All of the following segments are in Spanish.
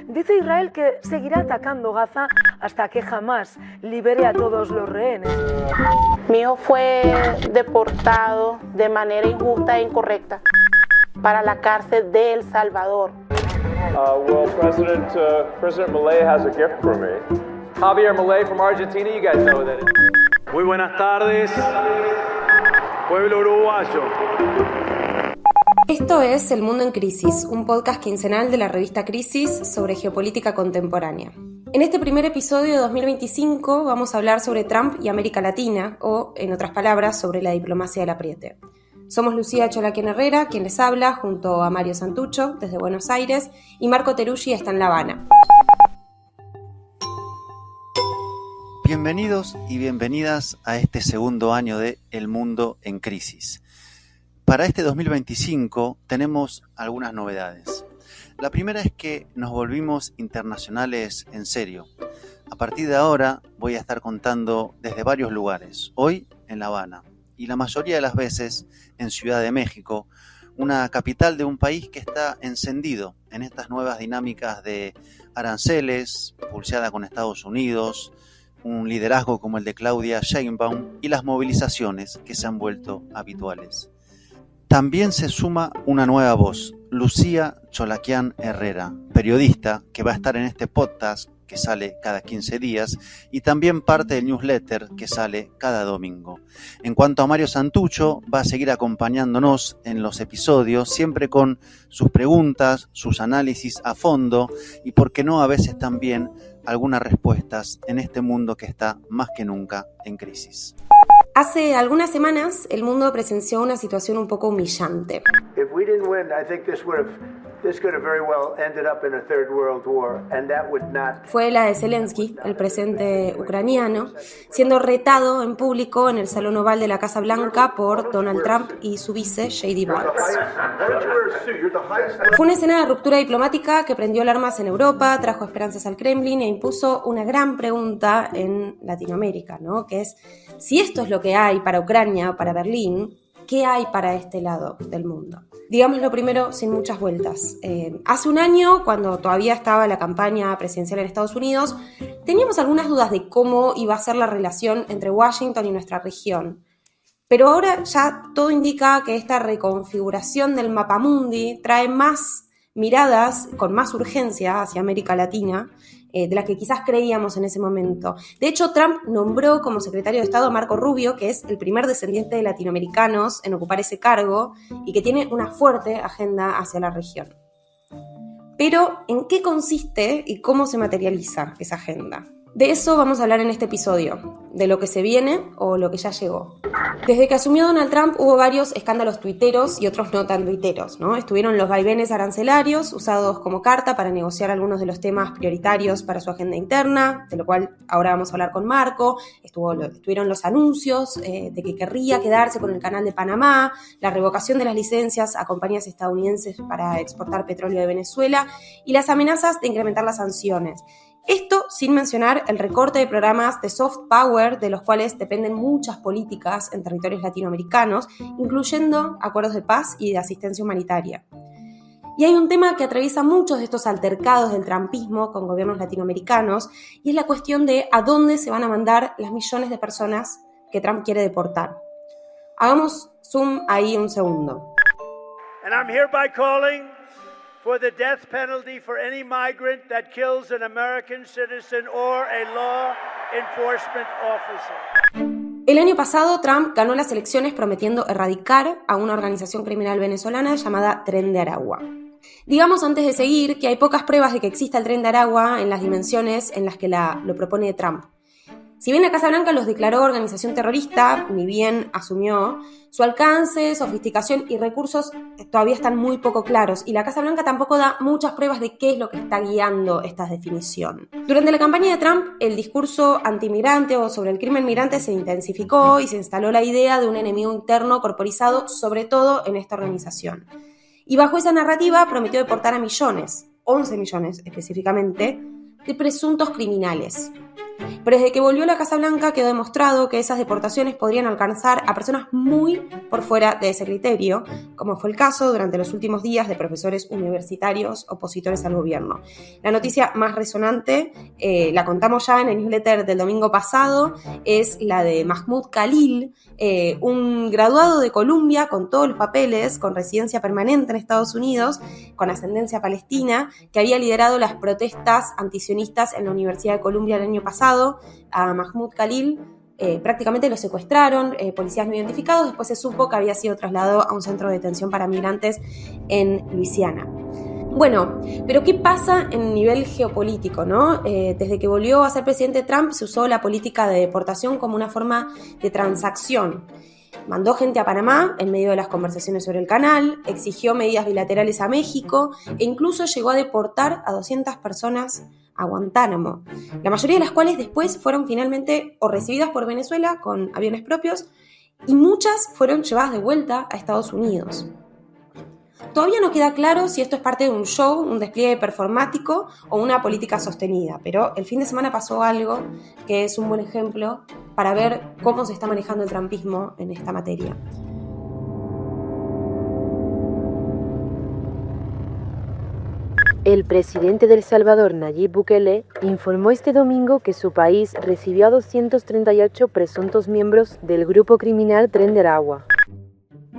Dice Israel que seguirá atacando Gaza hasta que Hamás libere a todos los rehenes. Mi hijo fue deportado de manera injusta e incorrecta para la cárcel de El Salvador. President Milei has a gift for me. Javier Milei from Argentina, you guys know who that is. Muy buenas tardes, pueblo uruguayo. Esto es El Mundo en Crisis, un podcast quincenal de la revista Crisis sobre geopolítica contemporánea. En este primer episodio de 2025 vamos a hablar sobre Trump y América Latina, o, en otras palabras, sobre la diplomacia del apriete. Somos Lucía Cholaquien Herrera, quien les habla, junto a Mario Santucho, desde Buenos Aires, y Marco Teruggi está en La Habana. Bienvenidos y bienvenidas a este segundo año de El Mundo en Crisis. Para este 2025 tenemos algunas novedades. La primera es que nos volvimos internacionales en serio. A partir de ahora voy a estar contando desde varios lugares, hoy en La Habana y la mayoría de las veces en Ciudad de México, una capital de un país que está encendido en estas nuevas dinámicas de aranceles, pulseada con Estados Unidos, un liderazgo como el de Claudia Sheinbaum y las movilizaciones que se han vuelto habituales. También se suma una nueva voz, Lucía Cholaquien Herrera, periodista que va a estar en este podcast que sale cada 15 días y también parte del newsletter que sale cada domingo. En cuanto a Mario Santucho, va a seguir acompañándonos en los episodios, siempre con sus preguntas, sus análisis a fondo y, por qué no, a veces también algunas respuestas en este mundo que está más que nunca en crisis. Hace algunas semanas el mundo presenció una situación un poco humillante. Fue la de Zelensky, el presidente ucraniano, siendo retado en público en el Salón Oval de la Casa Blanca por Donald Trump y su vice, J.D. Vance. Fue una escena de ruptura diplomática que prendió alarmas en Europa, trajo esperanzas al Kremlin e impuso una gran pregunta en Latinoamérica, ¿no? Que es, si esto es lo que hay para Ucrania o para Berlín, ¿qué hay para este lado del mundo? Digámoslo primero sin muchas vueltas. Hace un año, cuando todavía estaba la campaña presidencial en Estados Unidos, teníamos algunas dudas de cómo iba a ser la relación entre Washington y nuestra región. Pero ahora ya todo indica que esta reconfiguración del mapamundi trae más miradas con más urgencia hacia América Latina, de las que quizás creíamos en ese momento. De hecho, Trump nombró como secretario de Estado a Marco Rubio, que es el primer descendiente de latinoamericanos en ocupar ese cargo y que tiene una fuerte agenda hacia la región. Pero, ¿en qué consiste y cómo se materializa esa agenda? De eso vamos a hablar en este episodio, de lo que se viene o lo que ya llegó. Desde que asumió Donald Trump hubo varios escándalos tuiteros y otros no tan tuiteros, ¿no? Estuvieron los vaivenes arancelarios usados como carta para negociar algunos de los temas prioritarios para su agenda interna, de lo cual ahora vamos a hablar con Marco. Estuvieron los anuncios de que querría quedarse con el canal de Panamá, la revocación de las licencias a compañías estadounidenses para exportar petróleo de Venezuela y las amenazas de incrementar las sanciones. Esto sin mencionar el recorte de programas de soft power de los cuales dependen muchas políticas en territorios latinoamericanos, incluyendo acuerdos de paz y de asistencia humanitaria. Y hay un tema que atraviesa muchos de estos altercados del trumpismo con gobiernos latinoamericanos y es la cuestión de a dónde se van a mandar las millones de personas que Trump quiere deportar. Hagamos zoom ahí un segundo. And I'm hereby calling for the death penalty for any migrant that kills an American citizen or a law enforcement officer. El año pasado, Trump ganó las elecciones prometiendo erradicar a una organización criminal venezolana llamada Tren de Aragua. Digamos antes de seguir que hay pocas pruebas de que exista el Tren de Aragua en las dimensiones en las que lo propone Trump. Si bien la Casa Blanca los declaró organización terrorista, ni bien asumió, su alcance, sofisticación y recursos todavía están muy poco claros y la Casa Blanca tampoco da muchas pruebas de qué es lo que está guiando esta definición. Durante la campaña de Trump, el discurso antimigrante o sobre el crimen migrante se intensificó y se instaló la idea de un enemigo interno corporizado, sobre todo en esta organización. Y bajo esa narrativa prometió deportar a millones, 11 millones específicamente, de presuntos criminales. Pero desde que volvió a la Casa Blanca quedó demostrado que esas deportaciones podrían alcanzar a personas muy por fuera de ese criterio, como fue el caso durante los últimos días de profesores universitarios opositores al gobierno. La noticia más resonante, la contamos ya en el newsletter del domingo pasado, es la de Mahmoud Khalil, un graduado de Columbia con todos los papeles, con residencia permanente en Estados Unidos, con ascendencia palestina, que había liderado las protestas antisionistas en la Universidad de Columbia el año pasado. A Mahmoud Khalil prácticamente lo secuestraron, policías no identificados, después se supo que había sido trasladado a un centro de detención para migrantes en Luisiana. Bueno, pero ¿qué pasa en nivel geopolítico, no? Desde que volvió a ser presidente Trump se usó la política de deportación como una forma de transacción. Mandó gente a Panamá en medio de las conversaciones sobre el canal, exigió medidas bilaterales a México e incluso llegó a deportar a 200 personas a Guantánamo, la mayoría de las cuales después fueron finalmente o recibidas por Venezuela con aviones propios y muchas fueron llevadas de vuelta a Estados Unidos. Todavía no queda claro si esto es parte de un show, un despliegue performático o una política sostenida, pero el fin de semana pasó algo que es un buen ejemplo para ver cómo se está manejando el trumpismo en esta materia. El presidente de El Salvador, Nayib Bukele, informó este domingo que su país recibió a 238 presuntos miembros del grupo criminal Tren de Aragua.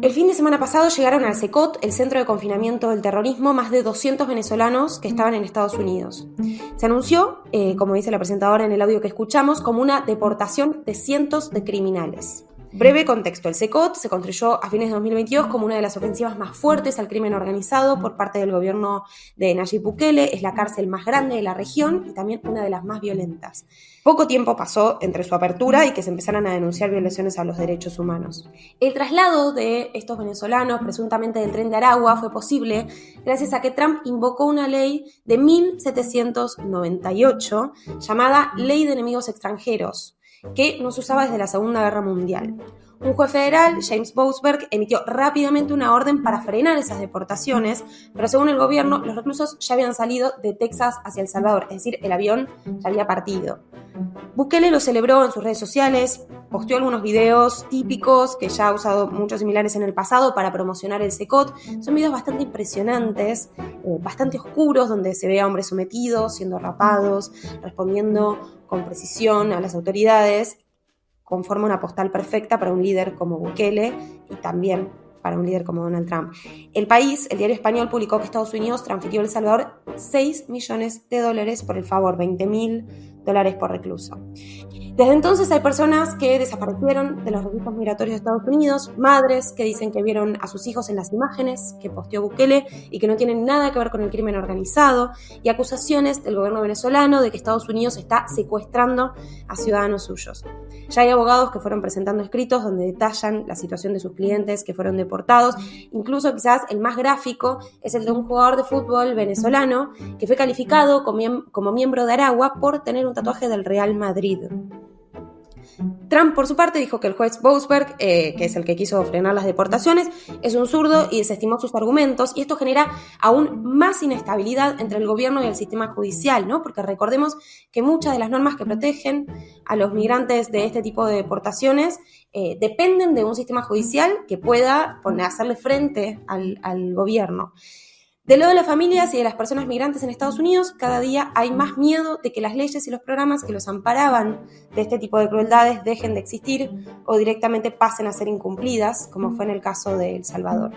El fin de semana pasado llegaron al CECOT, el Centro de Confinamiento del Terrorismo, más de 200 venezolanos que estaban en Estados Unidos. Se anunció, como dice la presentadora en el audio que escuchamos, como una deportación de cientos de criminales. Breve contexto, el CECOT se construyó a fines de 2022 como una de las ofensivas más fuertes al crimen organizado por parte del gobierno de Nayib Bukele. Es la cárcel más grande de la región y también una de las más violentas. Poco tiempo pasó entre su apertura y que se empezaran a denunciar violaciones a los derechos humanos. El traslado de estos venezolanos, presuntamente del Tren de Aragua, fue posible gracias a que Trump invocó una ley de 1798 llamada Ley de Enemigos Extranjeros, que no se usaba desde la Segunda Guerra Mundial. Un juez federal, James Boasberg, emitió rápidamente una orden para frenar esas deportaciones, pero según el gobierno, los reclusos ya habían salido de Texas hacia El Salvador, es decir, el avión ya había partido. Bukele lo celebró en sus redes sociales, posteó algunos videos típicos que ya ha usado muchos similares en el pasado para promocionar el CECOT. Son videos bastante impresionantes, bastante oscuros, donde se ve a hombres sometidos, siendo rapados, respondiendo con precisión a las autoridades, conforma una postal perfecta para un líder como Bukele y también para un líder como Donald Trump. El País, el diario español, publicó que Estados Unidos transfirió a El Salvador $6 millones por el favor, $20,000 por recluso. Desde entonces hay personas que desaparecieron de los registros migratorios de Estados Unidos, madres que dicen que vieron a sus hijos en las imágenes que posteó Bukele y que no tienen nada que ver con el crimen organizado, y acusaciones del gobierno venezolano de que Estados Unidos está secuestrando a ciudadanos suyos. Ya hay abogados que fueron presentando escritos donde detallan la situación de sus clientes que fueron deportados. Incluso quizás el más gráfico es el de un jugador de fútbol venezolano que fue calificado como miembro de Aragua por tener un tatuaje del Real Madrid. Trump, por su parte, dijo que el juez Boasberg, que es el que quiso frenar las deportaciones, es un zurdo y desestimó sus argumentos, y esto genera aún más inestabilidad entre el gobierno y el sistema judicial, ¿no? Porque recordemos que muchas de las normas que protegen a los migrantes de este tipo de deportaciones dependen de un sistema judicial que pueda hacerle frente al gobierno. Del lado de las familias y de las personas migrantes en Estados Unidos, cada día hay más miedo de que las leyes y los programas que los amparaban de este tipo de crueldades dejen de existir o directamente pasen a ser incumplidas, como fue en el caso de El Salvador.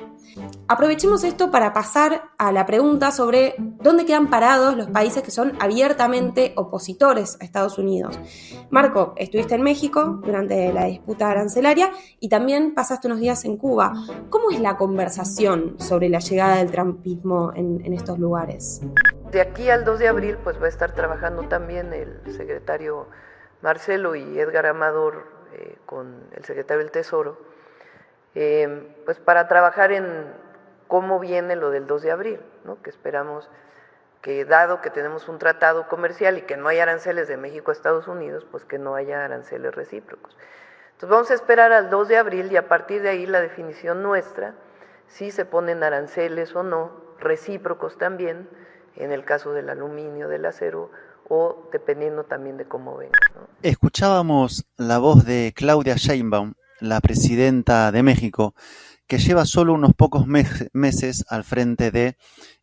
Aprovechemos esto para pasar a la pregunta sobre dónde quedan parados los países que son abiertamente opositores a Estados Unidos. Marco, estuviste en México durante la disputa arancelaria y también pasaste unos días en Cuba. ¿Cómo es la conversación sobre la llegada del trumpismo en estos lugares? De aquí al 2 de abril pues va a estar trabajando también el secretario Marcelo y Edgar Amador con el secretario del Tesoro, pues para trabajar en cómo viene lo del 2 de abril, ¿no? Que esperamos que, dado que tenemos un tratado comercial y que no hay aranceles de México a Estados Unidos, pues que no haya aranceles recíprocos. Entonces vamos a esperar al 2 de abril y a partir de ahí la definición nuestra, si se ponen aranceles o no, recíprocos también, en el caso del aluminio, del acero o dependiendo también de cómo venga, ¿no? Escuchábamos la voz de Claudia Sheinbaum, la presidenta de México, que lleva solo unos pocos meses al frente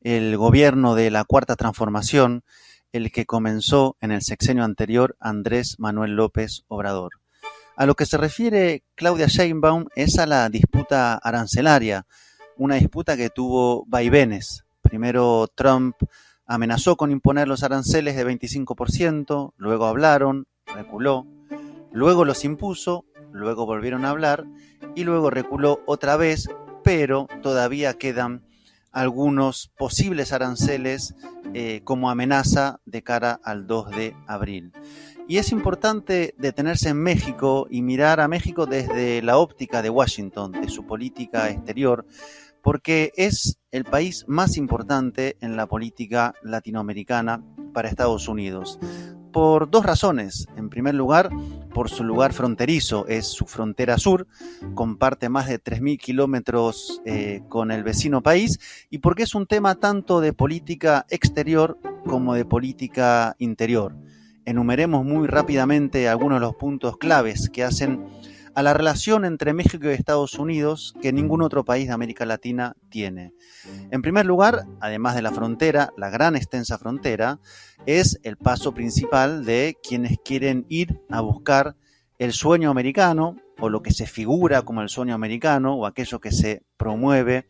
del gobierno de la Cuarta Transformación, el que comenzó en el sexenio anterior Andrés Manuel López Obrador. A lo que se refiere Claudia Sheinbaum es a la disputa arancelaria, una disputa que tuvo vaivenes. Primero Trump amenazó con imponer los aranceles de 25%, luego hablaron, reculó, luego los impuso, luego volvieron a hablar y luego reculó otra vez, pero todavía quedan algunos posibles aranceles como amenaza de cara al 2 de abril. Y es importante detenerse en México y mirar a México desde la óptica de Washington, de su política exterior, porque es el país más importante en la política latinoamericana para Estados Unidos. Por dos razones. En primer lugar, por su lugar fronterizo, es su frontera sur, comparte más de 3.000 kilómetros con el vecino país, y porque es un tema tanto de política exterior como de política interior. Enumeremos muy rápidamente algunos de los puntos claves que hacen a la relación entre México y Estados Unidos que ningún otro país de América Latina tiene. En primer lugar, además de la frontera, la gran extensa frontera, es el paso principal de quienes quieren ir a buscar el sueño americano, o lo que se figura como el sueño americano, o aquello que se promueve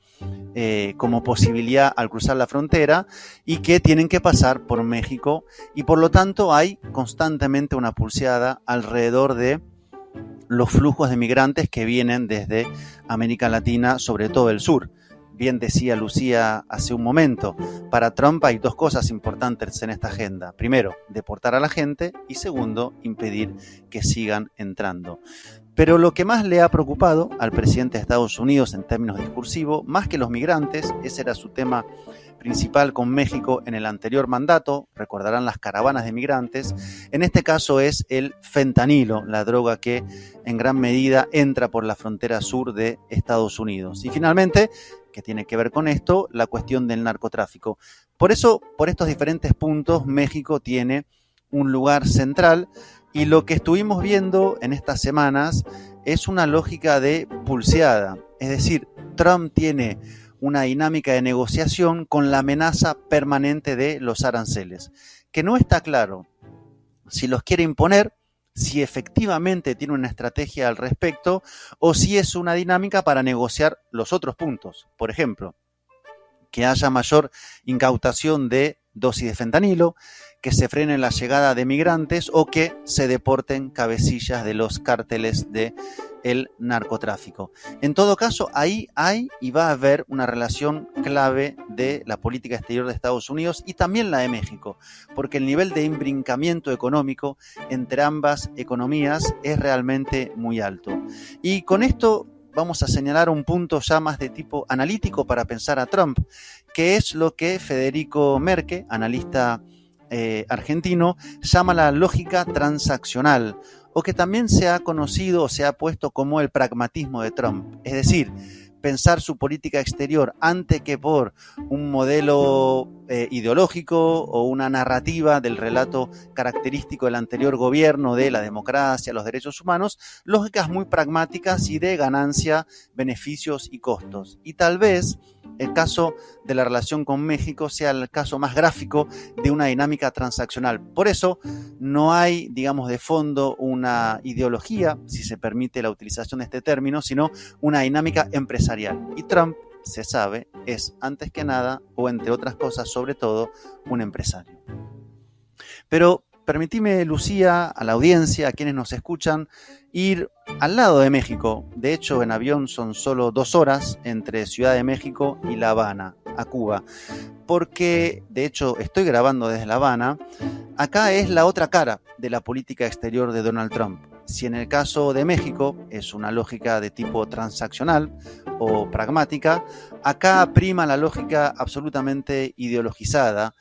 como posibilidad al cruzar la frontera, y que tienen que pasar por México, y por lo tanto hay constantemente una pulseada alrededor de los flujos de migrantes que vienen desde América Latina, sobre todo el sur. Bien decía Lucía hace un momento, para Trump hay dos cosas importantes en esta agenda. Primero, deportar a la gente, y segundo, impedir que sigan entrando. Pero lo que más le ha preocupado al presidente de Estados Unidos en términos discursivos, más que los migrantes, ese era su tema principal con México en el anterior mandato, recordarán las caravanas de migrantes, en este caso es el fentanilo, la droga que en gran medida entra por la frontera sur de Estados Unidos. Y finalmente, que tiene que ver con esto, la cuestión del narcotráfico. Por eso, por estos diferentes puntos, México tiene un lugar central, y lo que estuvimos viendo en estas semanas es una lógica de pulseada. Es decir, Trump tiene una dinámica de negociación con la amenaza permanente de los aranceles, que no está claro si los quiere imponer, si efectivamente tiene una estrategia al respecto, o si es una dinámica para negociar los otros puntos. Por ejemplo, que haya mayor incautación de dosis de fentanilo, que se frene la llegada de migrantes o que se deporten cabecillas de los cárteles del narcotráfico. En todo caso, ahí hay y va a haber una relación clave de la política exterior de Estados Unidos y también la de México, porque el nivel de imbrincamiento económico entre ambas economías es realmente muy alto. Y con esto vamos a señalar un punto ya más de tipo analítico para pensar a Trump, que es lo que Federico Merke, analista argentino, llama la lógica transaccional, o que también se ha conocido o se ha puesto como el pragmatismo de Trump. Es decir, pensar su política exterior antes que por un modelo ideológico o una narrativa del relato característico del anterior gobierno de la democracia, los derechos humanos, lógicas muy pragmáticas y de ganancia, beneficios y costos. Y tal vez el caso de la relación con México sea el caso más gráfico de una dinámica transaccional. Por eso no hay, digamos, de fondo una ideología, si se permite la utilización de este término, sino una dinámica empresarial. Y Trump, se sabe, es antes que nada, o entre otras cosas, sobre todo, un empresario. Pero permitime, Lucía, a la audiencia, a quienes nos escuchan, ir al lado de México. De hecho, en avión son solo 2 horas entre Ciudad de México y La Habana, a Cuba. Porque, de hecho, estoy grabando desde La Habana. Acá es la otra cara de la política exterior de Donald Trump. Si en el caso de México es una lógica de tipo transaccional o pragmática, acá prima la lógica absolutamente ideologizada.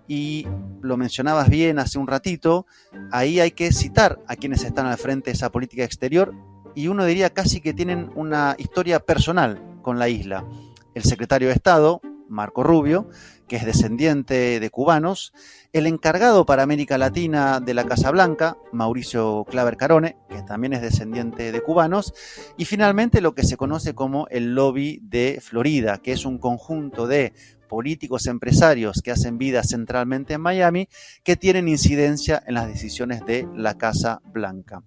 Y lo mencionabas bien hace un ratito, ahí hay que citar a quienes están al frente de esa política exterior, y uno diría casi que tienen una historia personal con la isla. El secretario de Estado, Marco Rubio, que es descendiente de cubanos, el encargado para América Latina de la Casa Blanca, Mauricio Claver Carone, que también es descendiente de cubanos, y finalmente lo que se conoce como el Lobby de Florida, que es un conjunto de políticos empresarios que hacen vida centralmente en Miami, que tienen incidencia en las decisiones de la Casa Blanca.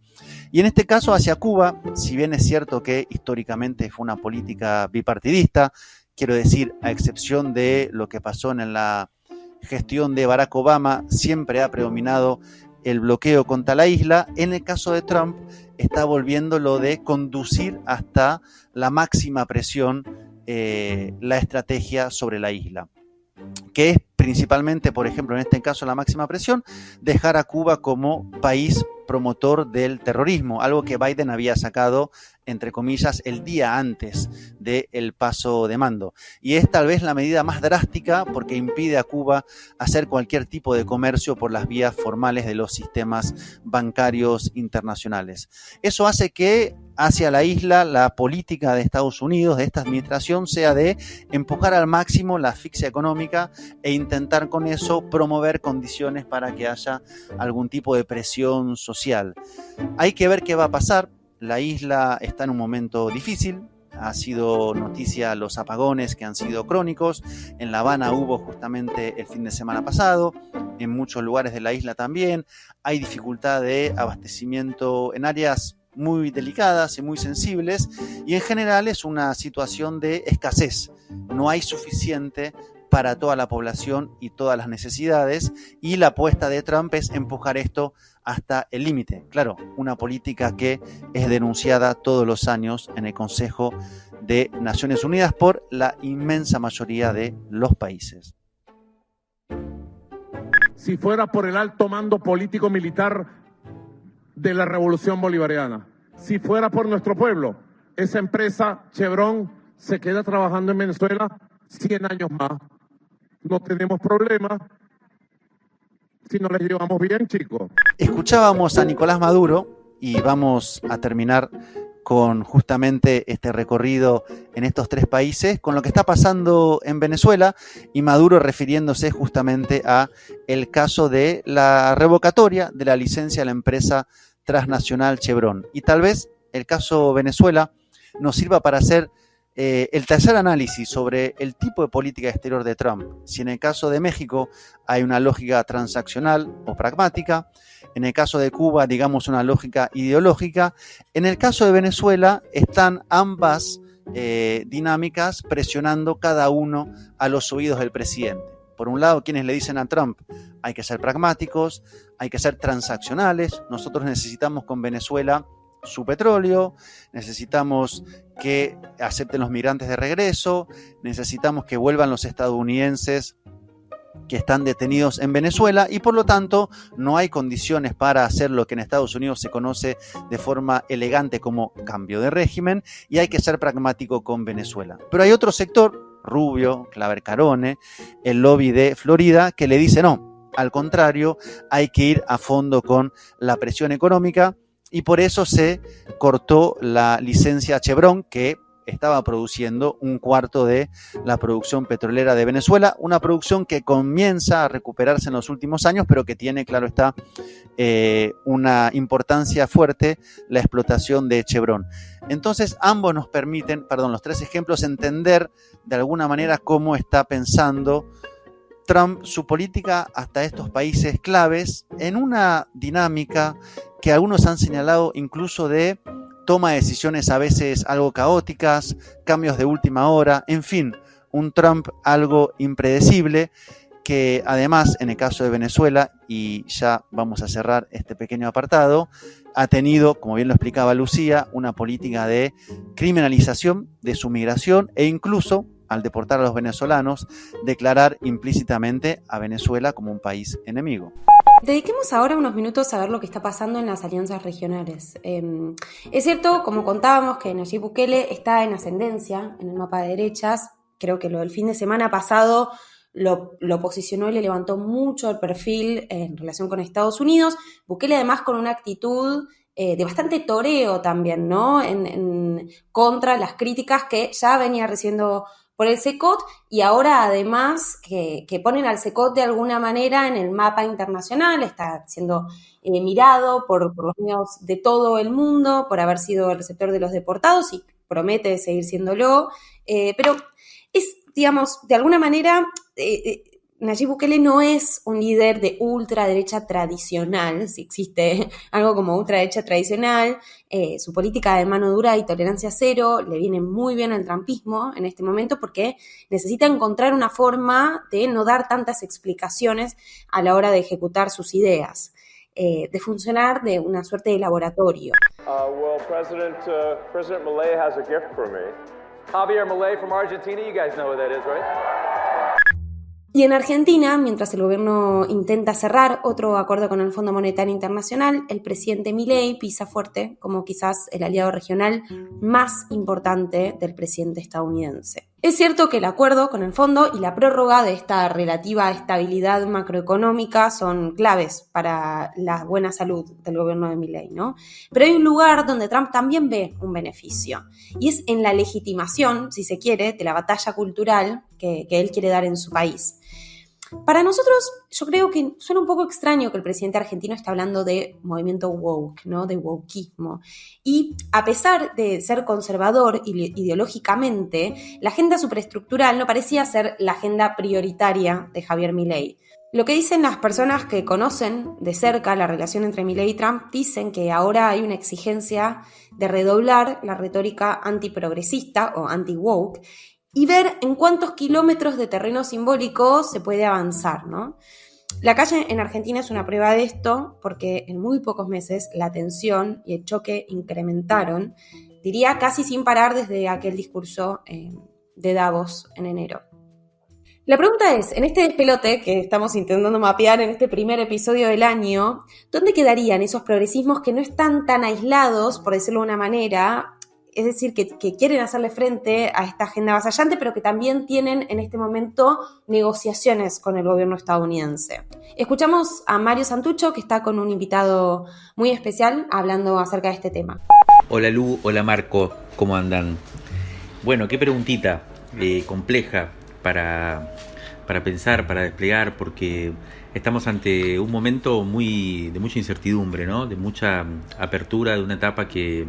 Y en este caso hacia Cuba, si bien es cierto que históricamente fue una política bipartidista, quiero decir, a excepción de lo que pasó en la gestión de Barack Obama, siempre ha predominado el bloqueo contra la isla. En el caso de Trump está volviendo lo de conducir hasta la máxima presión la estrategia sobre la isla, que es principalmente, por ejemplo, en este caso la máxima presión, dejar a Cuba como país promotor del terrorismo, algo que Biden había sacado, entre comillas, el día antes del paso de mando. Y es tal vez la medida más drástica porque impide a Cuba hacer cualquier tipo de comercio por las vías formales de los sistemas bancarios internacionales. Eso hace que hacia la isla la política de Estados Unidos, de esta administración, sea de empujar al máximo la asfixia económica e intentar con eso promover condiciones para que haya algún tipo de presión social. Hay que ver qué va a pasar. La isla está en un momento difícil. Ha sido noticia los apagones que han sido crónicos. En La Habana hubo justamente el fin de semana pasado. En muchos lugares de la isla también. Hay dificultad de abastecimiento en áreas muy delicadas y muy sensibles. Y en general es una situación de escasez. No hay suficiente para toda la población y todas las necesidades, y la apuesta de Trump es empujar esto hasta el límite. Claro, una política que es denunciada todos los años en el Consejo de Naciones Unidas por la inmensa mayoría de los países. Si fuera por el alto mando político militar de la Revolución Bolivariana, si fuera por nuestro pueblo, esa empresa Chevron se queda trabajando en Venezuela 100 años más. No tenemos problema si no les llevamos bien, chicos. Escuchábamos a Nicolás Maduro y vamos a terminar con justamente este recorrido en estos tres países, con lo que está pasando en Venezuela, y Maduro refiriéndose justamente a el caso de la revocatoria de la licencia de la empresa transnacional Chevron. Y tal vez el caso Venezuela nos sirva para hacer el tercer análisis sobre el tipo de política exterior de Trump. Si en el caso de México hay una lógica transaccional o pragmática, en el caso de Cuba, digamos, una lógica ideológica, en el caso de Venezuela están ambas dinámicas presionando cada uno a los oídos del presidente. Por un lado, quienes le dicen a Trump, hay que ser pragmáticos, hay que ser transaccionales, nosotros necesitamos con Venezuela su petróleo, necesitamos que acepten los migrantes de regreso, necesitamos que vuelvan los estadounidenses que están detenidos en Venezuela, y por lo tanto no hay condiciones para hacer lo que en Estados Unidos se conoce de forma elegante como cambio de régimen, y hay que ser pragmático con Venezuela. Pero hay otro sector, Rubio, Claver Carone, el lobby de Florida, que le dice no, al contrario, hay que ir a fondo con la presión económica, y por eso se cortó la licencia Chevron, que estaba produciendo un cuarto de la producción petrolera de Venezuela, una producción que comienza a recuperarse en los últimos años, pero que tiene, claro está, una importancia fuerte la explotación de Chevron. Entonces, ambos nos permiten, los tres ejemplos, entender de alguna manera cómo está pensando Trump su política hasta estos países claves, en una dinámica que algunos han señalado incluso de toma de decisiones a veces algo caóticas, cambios de última hora, en fin, un Trump algo impredecible, que además en el caso de Venezuela, y ya vamos a cerrar este pequeño apartado, ha tenido, como bien lo explicaba Lucía, una política de criminalización de su migración, e incluso, al deportar a los venezolanos, declarar implícitamente a Venezuela como un país enemigo. Dediquemos ahora unos minutos a ver lo que está pasando en las alianzas regionales. Es cierto, como contábamos, que Nayib Bukele está en ascendencia en el mapa de derechas. Creo que lo del fin de semana pasado lo posicionó y le levantó mucho el perfil en relación con Estados Unidos. Bukele además con una actitud de bastante toreo también, ¿no? En contra las críticas que ya venía recibiendo por el CECOT, y ahora además que ponen al CECOT de alguna manera en el mapa internacional, está siendo mirado por los medios de todo el mundo, por haber sido el receptor de los deportados y promete seguir siéndolo, pero es, digamos, de alguna manera... Nayib Bukele no es un líder de ultraderecha tradicional, si existe algo como ultraderecha tradicional. Su política de mano dura y tolerancia cero le viene muy bien al trumpismo en este momento porque necesita encontrar una forma de no dar tantas explicaciones a la hora de ejecutar sus ideas, de funcionar de una suerte de laboratorio. Well, President Milei has a gift for me. Javier Milei from Argentina, you guys know who that is, right? Y en Argentina, mientras el gobierno intenta cerrar otro acuerdo con el Fondo Monetario Internacional, el presidente Milei pisa fuerte como quizás el aliado regional más importante del presidente estadounidense. Es cierto que el acuerdo con el fondo y la prórroga de esta relativa estabilidad macroeconómica son claves para la buena salud del gobierno de Milei, ¿no? Pero hay un lugar donde Trump también ve un beneficio, y es en la legitimación, si se quiere, de la batalla cultural que él quiere dar en su país. Para nosotros, yo creo que suena un poco extraño que el presidente argentino esté hablando de movimiento woke, ¿no? De wokeismo. Y a pesar de ser conservador ideológicamente, la agenda superestructural no parecía ser la agenda prioritaria de Javier Milei. Lo que dicen las personas que conocen de cerca la relación entre Milei y Trump, dicen que ahora hay una exigencia de redoblar la retórica antiprogresista o anti-woke y ver en cuántos kilómetros de terreno simbólico se puede avanzar, ¿no? La calle en Argentina es una prueba de esto, porque en muy pocos meses la tensión y el choque incrementaron, diría casi sin parar desde aquel discurso de Davos en enero. La pregunta es, en este despelote que estamos intentando mapear en este primer episodio del año, ¿dónde quedarían esos progresismos que no están tan aislados, por decirlo de una manera? Es decir, que quieren hacerle frente a esta agenda avasallante, pero que también tienen en este momento negociaciones con el gobierno estadounidense. Escuchamos a Mario Santucho, que está con un invitado muy especial hablando acerca de este tema. Hola Lu, hola Marco, ¿cómo andan? Bueno, qué preguntita compleja para pensar, para desplegar, porque estamos ante un momento de mucha incertidumbre, ¿no? De mucha apertura de una etapa que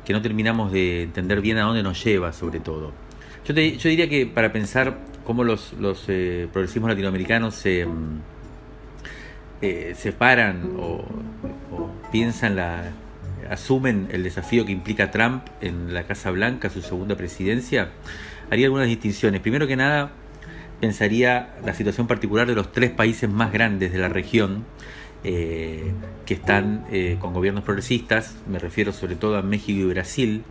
no terminamos de entender bien a dónde nos lleva, sobre todo. Yo diría que para pensar cómo los progresismos latinoamericanos se paran o piensan, asumen el desafío que implica Trump en la Casa Blanca, su segunda presidencia, haría algunas distinciones. Primero que nada, pensaría la situación particular de los 3 países más grandes de la región, que están con gobiernos progresistas. Me refiero sobre todo a México y Brasil,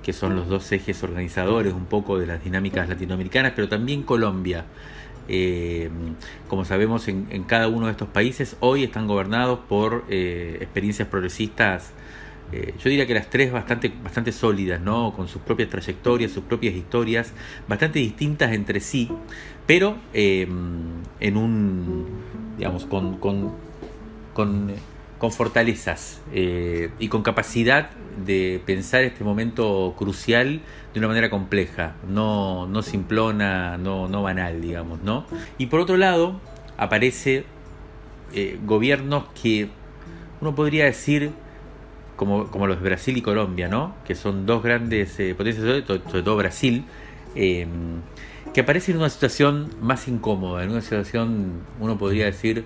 que son los 2 ejes organizadores un poco de las dinámicas latinoamericanas, pero también Colombia. Como sabemos, en cada uno de estos países hoy están gobernados por experiencias progresistas, yo diría que las 3 bastante sólidas, ¿no? Con sus propias trayectorias, sus propias historias, bastante distintas entre sí, pero en un, digamos, con fortalezas y con capacidad de pensar este momento crucial de una manera compleja, no simplona, no banal, digamos, ¿no? Y por otro lado, aparece gobiernos que uno podría decir, como los de Brasil y Colombia, ¿no? Que son 2 grandes potencias, sobre todo Brasil, que aparecen en una situación más incómoda, en una situación, uno podría decir,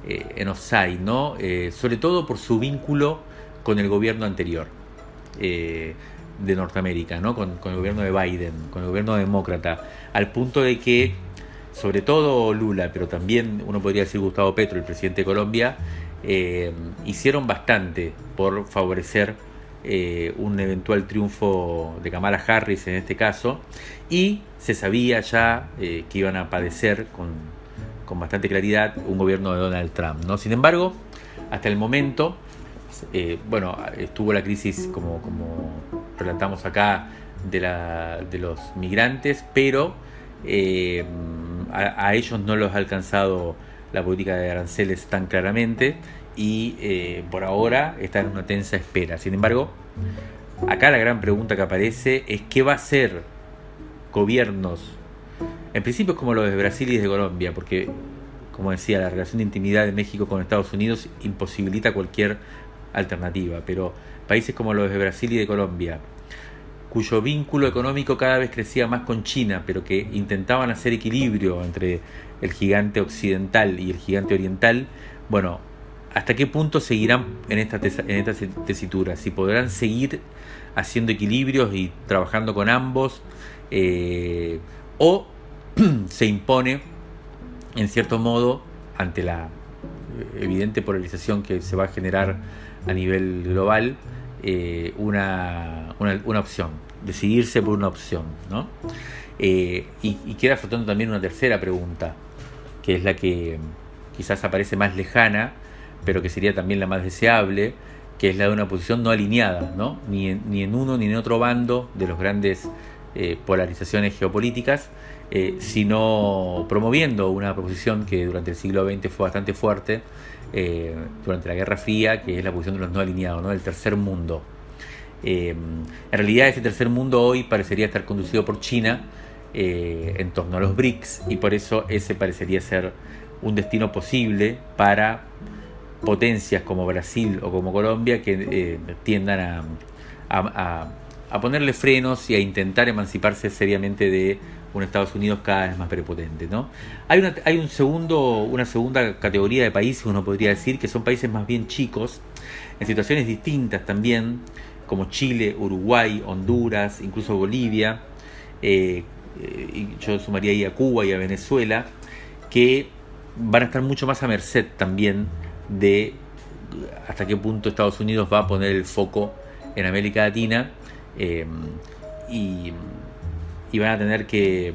en offside, ¿no? Sobre todo por su vínculo con el gobierno anterior de Norteamérica, ¿no? Con el gobierno de Biden, con el gobierno demócrata, al punto de que, sobre todo Lula, pero también uno podría decir Gustavo Petro, el presidente de Colombia, hicieron bastante por favorecer un eventual triunfo de Kamala Harris en este caso, y se sabía ya que iban a padecer con bastante claridad un gobierno de Donald Trump, ¿no? Sin embargo, hasta el momento, estuvo la crisis, como relatamos acá, de los migrantes, pero a ellos no los ha alcanzado la política de aranceles tan claramente, y por ahora están en una tensa espera. Sin embargo, acá la gran pregunta que aparece es qué va a hacer gobiernos, en principio como los de Brasil y de Colombia, porque, como decía, la relación de intimidad de México con Estados Unidos imposibilita cualquier alternativa, pero países como los de Brasil y de Colombia, cuyo vínculo económico cada vez crecía más con China, pero que intentaban hacer equilibrio entre el gigante occidental y el gigante oriental, bueno, ¿hasta qué punto seguirán en esta tesitura? Si podrán seguir haciendo equilibrios y trabajando con ambos, o se impone, en cierto modo, ante la evidente polarización que se va a generar a nivel global, una opción, decidirse por una opción, ¿no? Y queda flotando también una tercera pregunta, que es la que quizás aparece más lejana, pero que sería también la más deseable, que es la de una posición no alineada, ¿no? Ni en uno ni en otro bando de los grandes polarizaciones geopolíticas, sino promoviendo una proposición que durante el siglo XX fue bastante fuerte, durante la Guerra Fría, que es la posición de los no alineados, ¿no? Del tercer mundo. En realidad ese tercer mundo hoy parecería estar conducido por China en torno a los BRICS, y por eso ese parecería ser un destino posible para potencias como Brasil o como Colombia, que tiendan a ponerle frenos y a intentar emanciparse seriamente de un Estados Unidos cada vez más prepotente, ¿no? Hay una segunda categoría de países, uno podría decir, que son países más bien chicos, en situaciones distintas también, como Chile, Uruguay, Honduras, incluso Bolivia, y yo sumaría ahí a Cuba y a Venezuela, que van a estar mucho más a merced también de hasta qué punto Estados Unidos va a poner el foco en América Latina, y van a tener que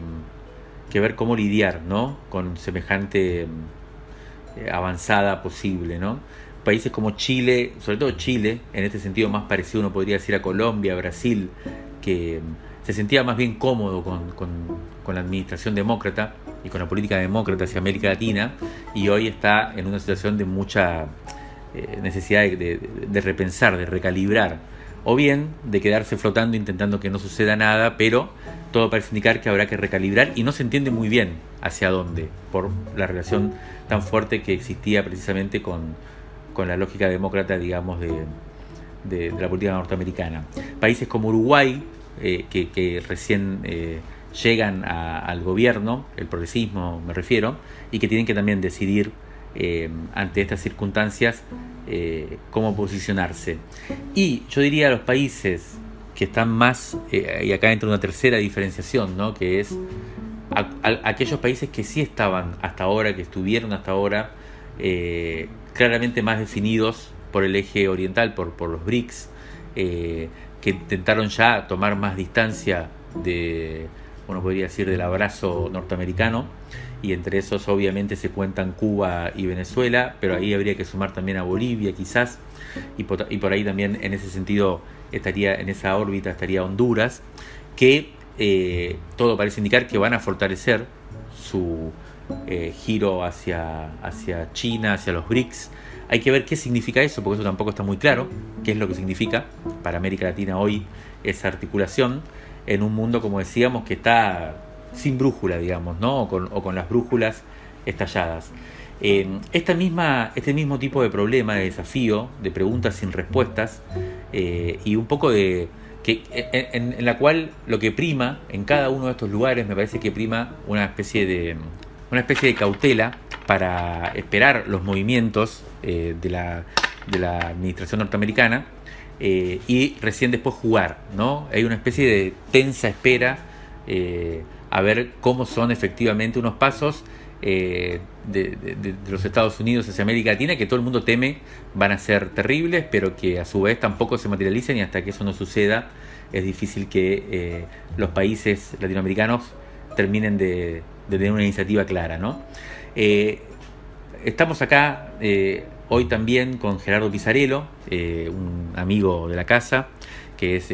ver cómo lidiar, ¿no? Con semejante avanzada posible, ¿no? Países como Chile, sobre todo Chile, en este sentido más parecido uno podría decir a Colombia, Brasil, que se sentía más bien cómodo con la administración demócrata y con la política demócrata hacia América Latina, y hoy está en una situación de mucha necesidad de repensar, de recalibrar, o bien de quedarse flotando intentando que no suceda nada, pero todo parece indicar que habrá que recalibrar, y no se entiende muy bien hacia dónde, por la relación tan fuerte que existía precisamente con la lógica demócrata, digamos, de la política norteamericana. Países como Uruguay, que recién llegan al gobierno, el progresismo me refiero, y que tienen que también decidir ante estas circunstancias cómo posicionarse. Y yo diría a los países que están más, y acá entra una tercera diferenciación, ¿no? Que es aquellos países que sí estaban hasta ahora, que estuvieron hasta ahora claramente más definidos por el eje oriental, por los BRICS, que intentaron ya tomar más distancia uno podría decir, del abrazo norteamericano, y entre esos obviamente se cuentan Cuba y Venezuela, pero ahí habría que sumar también a Bolivia quizás, y por ahí también en ese sentido en esa órbita estaría Honduras, que todo parece indicar que van a fortalecer su giro hacia China, hacia los BRICS. Hay que ver qué significa eso, porque eso tampoco está muy claro, qué es lo que significa para América Latina hoy esa articulación en un mundo, como decíamos, que está sin brújula, digamos, ¿no? O con las brújulas estalladas. Este mismo tipo de problema, de desafío, de preguntas sin respuestas, y un poco en la cual lo que prima en cada uno de estos lugares, me parece que prima una especie de cautela para esperar los movimientos de la administración norteamericana, y recién después jugar, ¿no? Hay una especie de tensa espera a ver cómo son efectivamente unos pasos de los Estados Unidos hacia América Latina, que todo el mundo teme van a ser terribles, pero que a su vez tampoco se materialicen, y hasta que eso no suceda es difícil que los países latinoamericanos terminen de tener una iniciativa clara, ¿no? Estamos acá hoy también con Gerardo Pisarello, un amigo de la casa, que es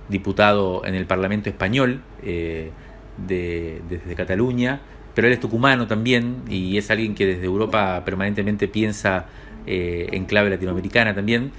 diputado en el Parlamento español desde Cataluña, pero él es tucumano también, y es alguien que desde Europa permanentemente piensa en clave latinoamericana también,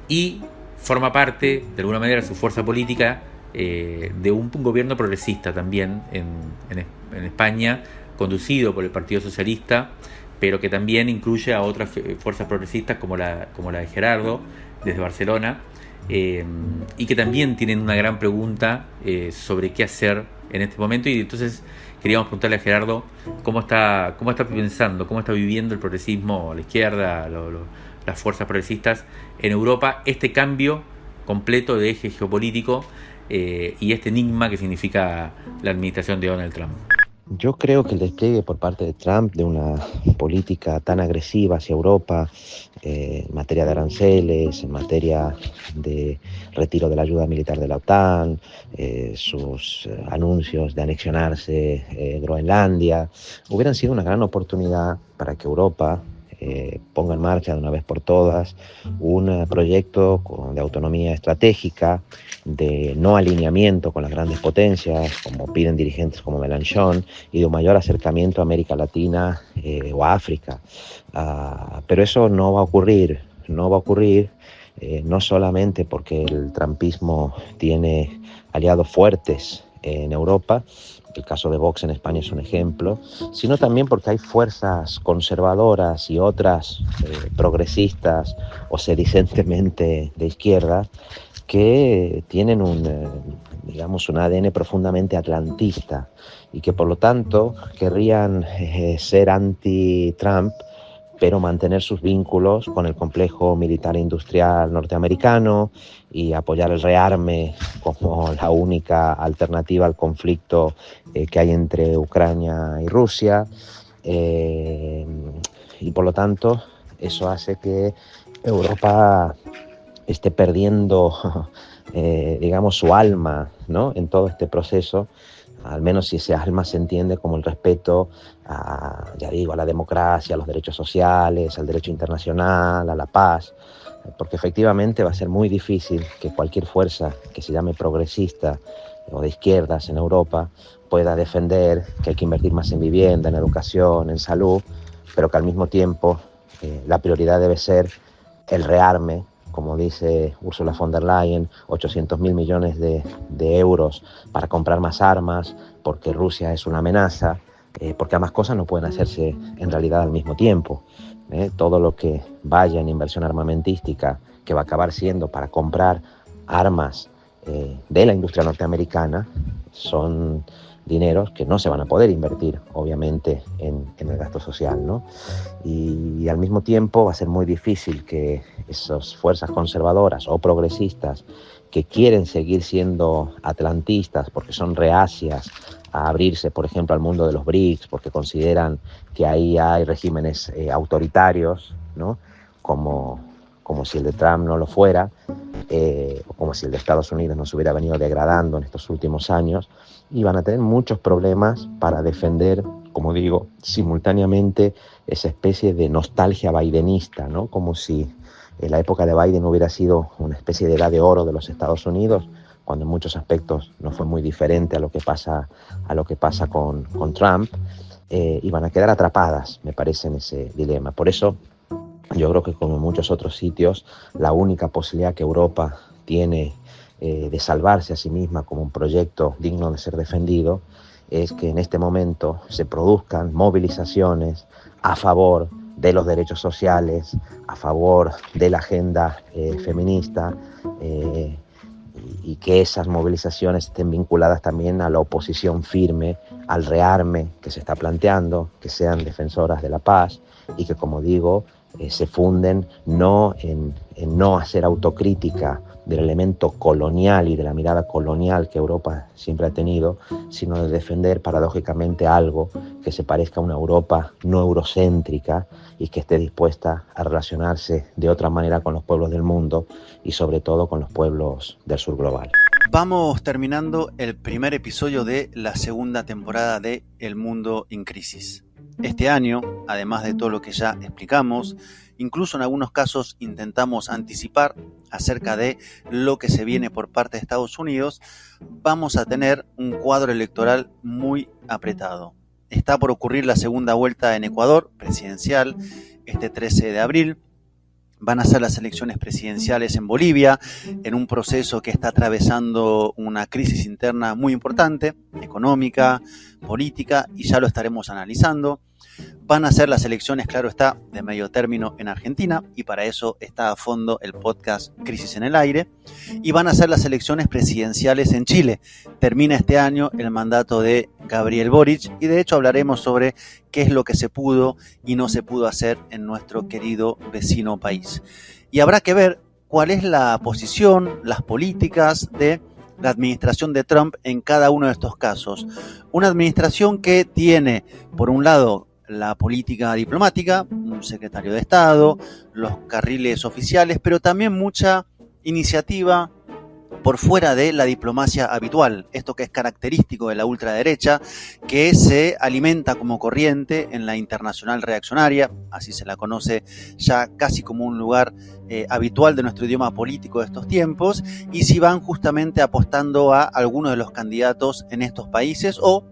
y forma parte, de alguna manera, su fuerza política de un gobierno progresista también en España, conducido por el Partido Socialista, pero que también incluye a otras fuerzas progresistas como la de Gerardo, desde Barcelona, y que también tienen una gran pregunta sobre qué hacer en este momento. Y entonces queríamos preguntarle a Gerardo cómo está pensando, cómo está viviendo el progresismo, la izquierda, las fuerzas progresistas en Europa, este cambio completo de eje geopolítico y este enigma que significa la administración de Donald Trump. Yo creo que el despliegue por parte de Trump de una política tan agresiva hacia Europa en materia de aranceles, en materia de retiro de la ayuda militar de la OTAN, sus anuncios de anexionarse Groenlandia, hubieran sido una gran oportunidad para que Europa ponga en marcha de una vez por todas un proyecto de autonomía estratégica, de no alineamiento con las grandes potencias, como piden dirigentes como Mélenchon, y de un mayor acercamiento a América Latina o a África. Pero eso no va a ocurrir, no solamente porque el trumpismo tiene aliados fuertes en Europa, el caso de Vox en España es un ejemplo, sino también porque hay fuerzas conservadoras y otras progresistas o sedicentemente de izquierda que tienen un ADN profundamente atlantista y que por lo tanto querrían ser anti-Trump, pero mantener sus vínculos con el complejo militar e industrial norteamericano y apoyar el rearme como la única alternativa al conflicto que hay entre Ucrania y Rusia. Y por lo tanto, eso hace que Europa esté perdiendo, su alma, ¿no?, en todo este proceso, al menos si ese alma se entiende como el respeto a la democracia, a los derechos sociales, al derecho internacional, a la paz, porque efectivamente va a ser muy difícil que cualquier fuerza que se llame progresista o de izquierdas en Europa pueda defender que hay que invertir más en vivienda, en educación, en salud, pero que al mismo tiempo la prioridad debe ser el rearme, como dice Ursula von der Leyen, 800.000 millones de euros para comprar más armas, porque Rusia es una amenaza, porque ambas cosas no pueden hacerse en realidad al mismo tiempo. Todo lo que vaya en inversión armamentística, que va a acabar siendo para comprar armas de la industria norteamericana, son dineros que no se van a poder invertir, obviamente, en el gasto social, ¿no? Y al mismo tiempo va a ser muy difícil que esas fuerzas conservadoras o progresistas que quieren seguir siendo atlantistas porque son reacias a abrirse, por ejemplo, al mundo de los BRICS, porque consideran que ahí hay regímenes autoritarios, ¿no?, como si el de Trump no lo fuera, o como si el de Estados Unidos nos hubiera venido degradando en estos últimos años, y van a tener muchos problemas para defender, como digo, simultáneamente esa especie de nostalgia bidenista, ¿no?, como si la época de Biden hubiera sido una especie de edad de oro de los Estados Unidos, cuando en muchos aspectos no fue muy diferente a lo que pasa con Trump, y van a quedar atrapadas, me parece, en ese dilema. Por eso yo creo que, como en muchos otros sitios, la única posibilidad que Europa tiene de salvarse a sí misma como un proyecto digno de ser defendido es que en este momento se produzcan movilizaciones a favor de los derechos sociales, a favor de la agenda feminista, y que esas movilizaciones estén vinculadas también a la oposición firme, al rearme que se está planteando, que sean defensoras de la paz y que, como digo, se funden no en no hacer autocrítica del elemento colonial y de la mirada colonial que Europa siempre ha tenido, sino de defender paradójicamente algo que se parezca a una Europa no eurocéntrica y que esté dispuesta a relacionarse de otra manera con los pueblos del mundo y sobre todo con los pueblos del sur global. Vamos terminando el primer episodio de la segunda temporada de El Mundo en Crisis. Este año, además de todo lo que ya explicamos, incluso en algunos casos intentamos anticipar acerca de lo que se viene por parte de Estados Unidos, vamos a tener un cuadro electoral muy apretado. Está por ocurrir la segunda vuelta en Ecuador, presidencial, este 13 de abril. van a ser las elecciones presidenciales en Bolivia, en un proceso que está atravesando una crisis interna muy importante, económica, política, y ya lo estaremos analizando. Van a ser las elecciones, claro está, de medio término en Argentina, y para eso está a fondo el podcast Crisis en el Aire. Y van a ser las elecciones presidenciales en Chile. Termina este año el mandato de Gabriel Boric, y de hecho hablaremos sobre qué es lo que se pudo y no se pudo hacer en nuestro querido vecino país. Y habrá que ver cuál es la posición, las políticas de la administración de Trump en cada uno de estos casos. Una administración que tiene, por un lado, la política diplomática, un secretario de Estado, los carriles oficiales, pero también mucha iniciativa por fuera de la diplomacia habitual, esto que es característico de la ultraderecha, que se alimenta como corriente en la internacional reaccionaria, así se la conoce ya casi como un lugar habitual de nuestro idioma político de estos tiempos, y si van justamente apostando a algunos de los candidatos en estos países o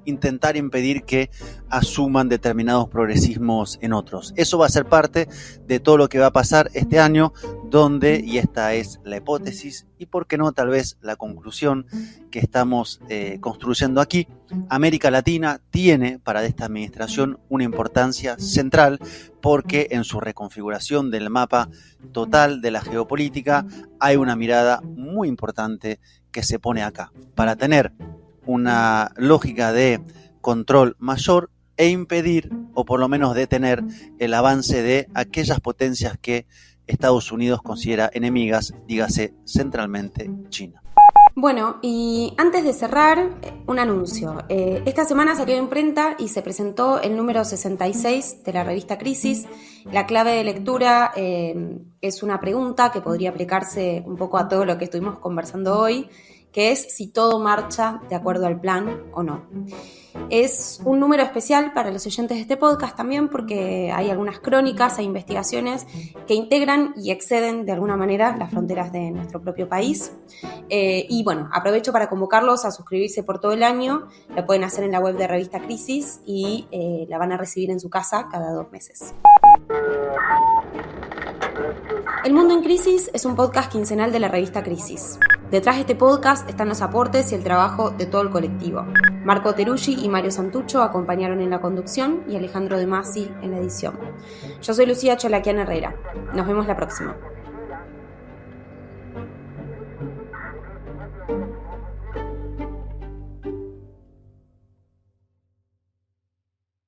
intentar impedir que asuman determinados progresismos en otros. Eso va a ser parte de todo lo que va a pasar este año, donde, y esta es la hipótesis, y por qué no tal vez la conclusión que estamos construyendo aquí, América Latina tiene para esta administración una importancia central, porque en su reconfiguración del mapa total de la geopolítica hay una mirada muy importante que se pone acá, para tener una lógica de control mayor e impedir, o por lo menos detener, el avance de aquellas potencias que Estados Unidos considera enemigas, dígase centralmente China. Bueno, y antes de cerrar, un anuncio. Esta semana salió en imprenta y se presentó el número 66 de la revista Crisis. La clave de lectura es una pregunta que podría aplicarse un poco a todo lo que estuvimos conversando hoy, que es si todo marcha de acuerdo al plan o no. Es un número especial para los oyentes de este podcast también, porque hay algunas crónicas e investigaciones que integran y exceden de alguna manera las fronteras de nuestro propio país. Y bueno, aprovecho para convocarlos a suscribirse por todo el año. Lo pueden hacer en la web de Revista Crisis y la van a recibir en su casa cada 2 meses. El Mundo en Crisis es un podcast quincenal de la revista Crisis. Detrás de este podcast están los aportes y el trabajo de todo el colectivo. Marco Teruggi y Mario Santucho acompañaron en la conducción y Alejandro De Masi en la edición. Yo soy Lucía Cholaquian Herrera. Nos vemos la próxima.